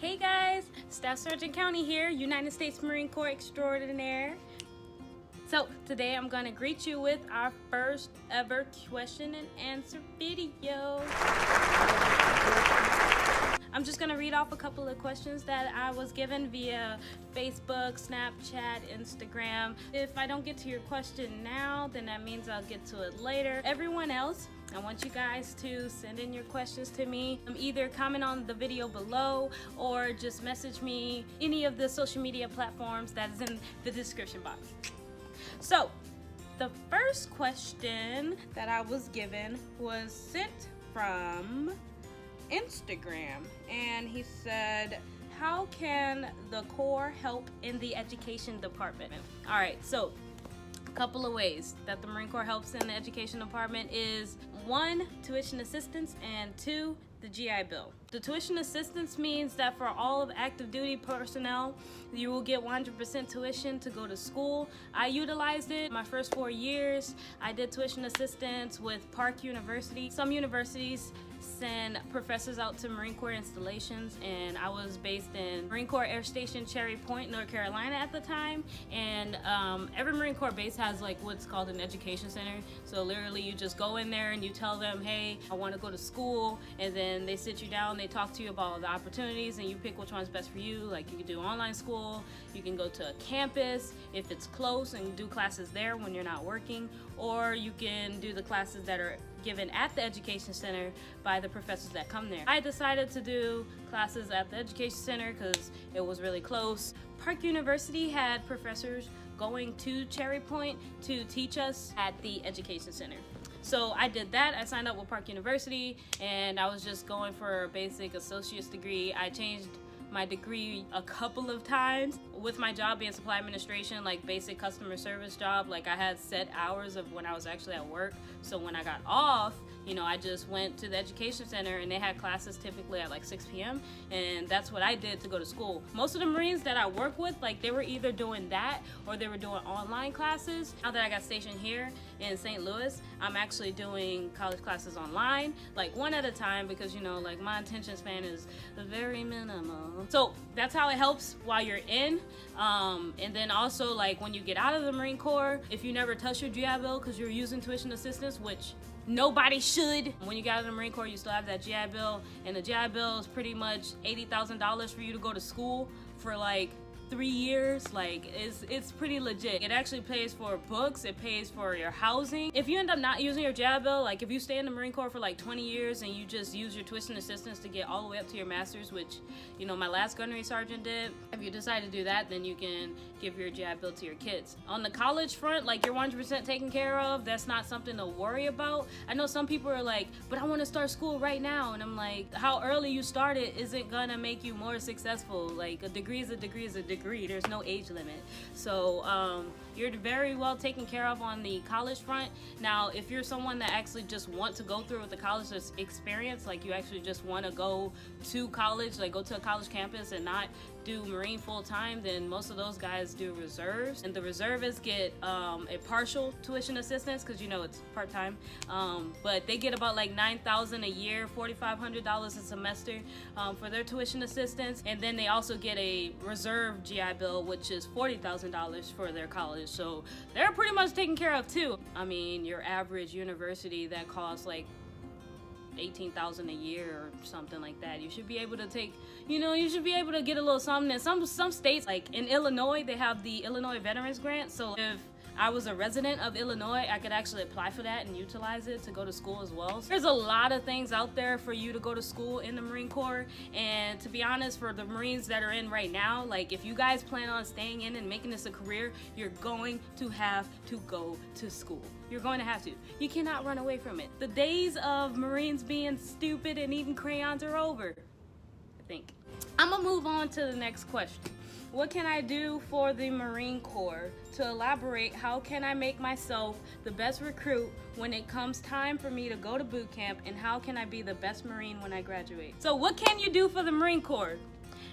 Hey guys, Staff Sergeant County here, United States Marine Corps Extraordinaire. So today I'm gonna greet you with our first ever question and answer video. I'm just gonna read off a couple of questions that I was given via Facebook, Snapchat, Instagram. If I don't get to your question now, then that means I'll get to it later. Everyone else, I want you guys to send in your questions to me. Either comment on the video below or just message me any of the social media platforms that is in the description box. So, the first question that I was given was sent from Instagram, and he said, how can the Corps help in the education department? All right, so a couple of ways that the Marine Corps helps in the education department is 1, tuition assistance, and 2, the GI Bill. The tuition assistance means that for all of active duty personnel, you will get 100% tuition to go to school. I utilized it my first 4 years. I did tuition assistance with Park University. Some universities send professors out to Marine Corps installations, and I was based in Marine Corps Air Station Cherry Point, North Carolina at the time. And every Marine Corps base has like what's called an education center. So literally you just go in there and you tell them, hey, I want to go to school, and then they sit you down, they talk to you about all the opportunities, and you pick which one's best for you. Like you can do online school, you can go to a campus if it's close and do classes there when you're not working, or you can do the classes that are given at the education center by the professors that come there. I decided to do classes at the education center because it was really close. Park University had professors going to Cherry Point to teach us at the education center. So I did that. I signed up with Park University, and I was just going for a basic associate's degree. I changed my degree a couple of times. With my job being supply administration, like basic customer service job, like I had set hours of when I was actually at work. So when I got off, you know, I just went to the education center, and they had classes typically at like 6 p.m. and that's what I did to go to school. Most of the Marines that I work with, like they were either doing that or they were doing online classes. Now that I got stationed here in St. Louis, I'm actually doing college classes online, like one at a time, because you know, like my attention span is very minimal. So that's how it helps while you're in. And then also, like when you get out of the Marine Corps, if you never touch your GI Bill because you're using tuition assistance, which nobody should. When you get out of the Marine Corps, you still have that GI Bill, and the GI Bill is pretty much $80,000 for you to go to school for like 3 years. Like it's pretty legit. It actually pays for books, it pays for your housing. If you end up not using your GI Bill, like if you stay in the Marine Corps for like 20 years and you just use your tuition assistance to get all the way up to your master's, which you know my last gunnery sergeant did, if you decide to do that, then you can give your GI Bill to your kids. On the college front, like you're 100% taken care of. That's not something to worry about. I know some people are like, but I want to start school right now, and I'm like, how early you start it isn't gonna make you more successful. Like a degree is a degree is a degree. There's no age limit. So you're very well taken care of on the college front. Now, if you're someone that actually just want to go through with the college experience, like you actually just want to go to college, like go to a college campus and not do Marine full-time, then most of those guys do reserves, and the reservists get a partial tuition assistance because you know it's part-time, but they get about like $9,000 a year, $4,500 a semester for their tuition assistance, and then they also get a reserve GI Bill, which is $40,000 for their college. So they're pretty much taken care of too. I mean, your average university that costs like $18,000 a year or something like that, you should be able to take, you know, you should be able to get a little something. And some states, like in Illinois, they have the Illinois Veterans Grant. So if I was a resident of Illinois, I could actually apply for that and utilize it to go to school as well. So there's a lot of things out there for you to go to school in the Marine Corps. And to be honest, for the Marines that are in right now, like if you guys plan on staying in and making this a career, you're going to have to go to school. You're going to have to. You cannot run away from it. The days of Marines being stupid and eating crayons are over, I think. I'm gonna move on to the next question. What can I do for the Marine Corps? To elaborate, how can I make myself the best recruit when it comes time for me to go to boot camp, and how can I be the best Marine when I graduate? So what can you do for the Marine Corps?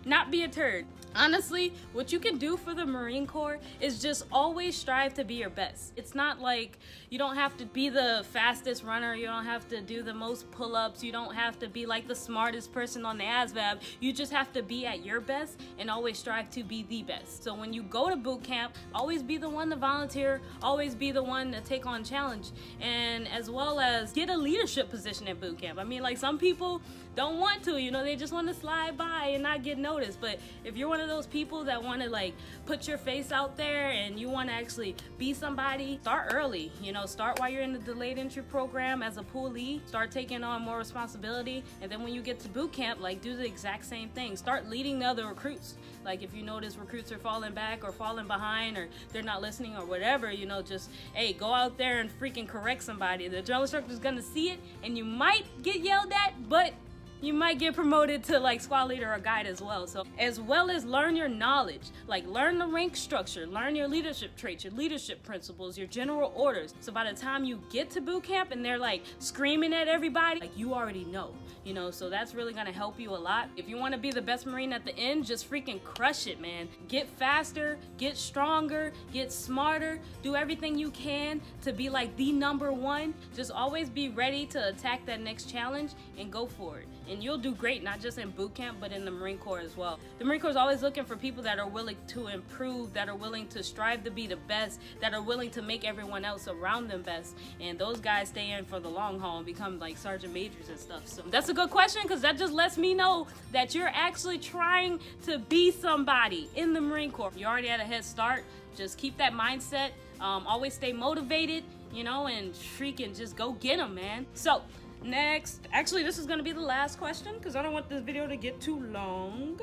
Not be a turd. Honestly, what you can do for the Marine Corps is just always strive to be your best. It's not like you don't have to be the fastest runner, you don't have to do the most pull-ups, you don't have to be like the smartest person on the ASVAB. You just have to be at your best and always strive to be the best. So when you go to boot camp, always be the one to volunteer, always be the one to take on challenge, and as well as get a leadership position at boot camp. I mean, like, some people don't want to, you know, they just want to slide by and not get noticed. But if you're one of those people that want to like put your face out there and you want to actually be somebody, start early. You know, start while you're in the delayed entry program as a poolee, start taking on more responsibility, and then when you get to boot camp, like, do the exact same thing. Start leading the other recruits. Like, if you notice recruits are falling back or falling behind or they're not listening or whatever, you know, just, hey, go out there and freaking correct somebody. The drill instructor's gonna see it, and you might get yelled at, but you might get promoted to like squad leader or guide as well. So as well as learn your knowledge, like learn the rank structure, learn your leadership traits, your leadership principles, your general orders. So by the time you get to boot camp and they're like screaming at everybody, like, you already know, you know, so that's really gonna help you a lot. If you wanna be the best Marine at the end, just freaking crush it, man. Get faster, get stronger, get smarter, do everything you can to be like the number one. Just always be ready to attack that next challenge and go for it. And you'll do great, not just in boot camp, but in the Marine Corps as well. The Marine Corps is always looking for people that are willing to improve, that are willing to strive to be the best, that are willing to make everyone else around them best. And those guys stay in for the long haul and become like sergeant majors and stuff. So that's a good question, because that just lets me know that you're actually trying to be somebody in the Marine Corps. You already had a head start. Just keep that mindset. Always stay motivated, you know, and freaking just go get them, man. So next, actually this is going to be the last question because I don't want this video to get too long.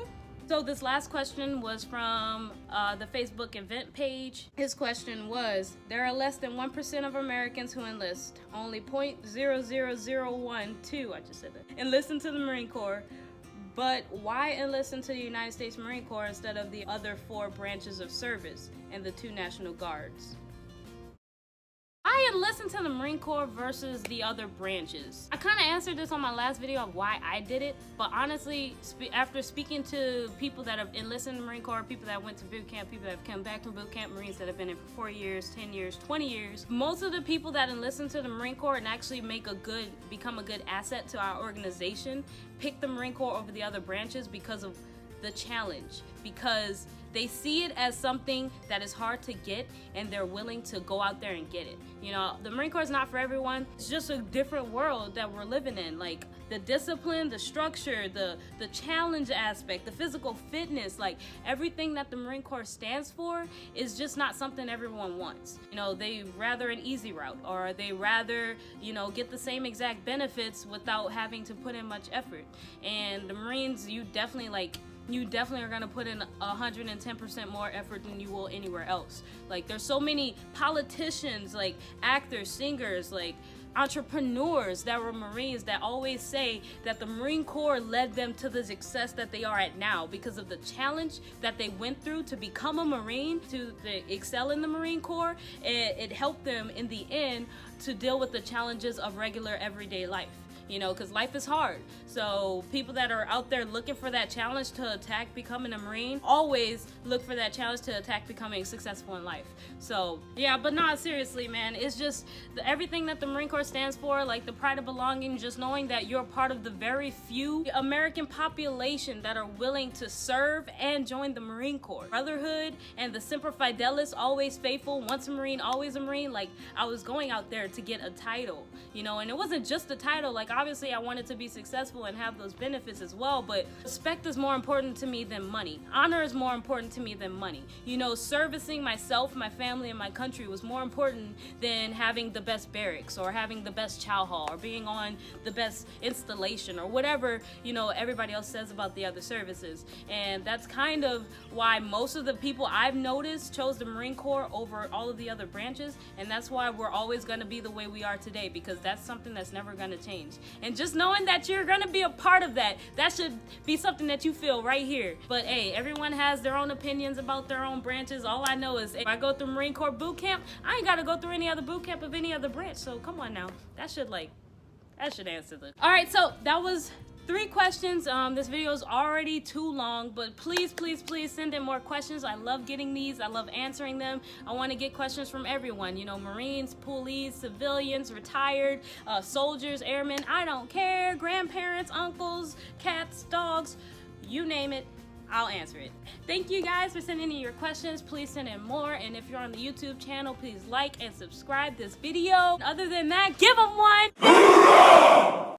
So this last question was from the Facebook event page. His question was, there are less than 1% of Americans who enlist, only 0.00012, I just said that, enlist into the Marine Corps. But why enlist into the United States Marine Corps instead of the other 4 branches of service and the 2 National Guards? I enlisted to the Marine Corps versus the other branches. I kind of answered this on my last video of why I did it, but honestly, after speaking to people that have enlisted in the Marine Corps, people that went to boot camp, people that have come back from boot camp, Marines that have been in for 4 years, 10 years, 20 years, most of the people that enlist to the Marine Corps and actually become a good asset to our organization pick the Marine Corps over the other branches because of the challenge, because they see it as something that is hard to get and they're willing to go out there and get it. You know, the Marine Corps is not for everyone. It's just a different world that we're living in. Like the discipline, the structure, the challenge aspect, the physical fitness, like everything that the Marine Corps stands for is just not something everyone wants. You know, they rather an easy route, or they rather, you know, get the same exact benefits without having to put in much effort. And the Marines, you definitely are gonna put in 110% more effort than you will anywhere else. Like there's so many politicians, like actors, singers, like entrepreneurs that were Marines that always say that the Marine Corps led them to the success that they are at now because of the challenge that they went through to become a Marine, to excel in the Marine Corps. It helped them in the end to deal with the challenges of regular everyday life. You know, because life is hard. So people that are out there looking for that challenge to attack becoming a Marine always look for that challenge to attack becoming successful in life. So yeah, but not seriously, man. It's just everything that the Marine Corps stands for, like the pride of belonging, just knowing that you're part of the very few American population that are willing to serve and join the Marine Corps. Brotherhood and the Semper Fidelis, always faithful, once a Marine, always a Marine. Like I was going out there to get a title, you know, and it wasn't just a title. Like obviously I wanted to be successful and have those benefits as well, but respect is more important to me than money. Honor is more important to me than money. You know, servicing myself, my family, and my country was more important than having the best barracks or having the best chow hall or being on the best installation or whatever, you know, everybody else says about the other services. And that's kind of why most of the people I've noticed chose the Marine Corps over all of the other branches, and that's why we're always going to be the way we are today, because that's something that's never going to change. And just knowing that you're gonna be a part of that should be something that you feel right here. But hey, everyone has their own opinions about their own branches. All I know is if I go through Marine Corps boot camp, I ain't gotta go through any other boot camp of any other branch. So come on now, that should answer the. All right, so that was 3 questions. This video is already too long, but please send in more questions. I love getting these. I love answering them. I want to get questions from everyone, you know, Marines, police, civilians, retired, soldiers, airmen, I don't care, grandparents, uncles, cats, dogs, you name it, I'll answer it. Thank you guys for sending in your questions. Please send in more, and if you're on the YouTube channel, please like and subscribe this video. Other than that, give them one.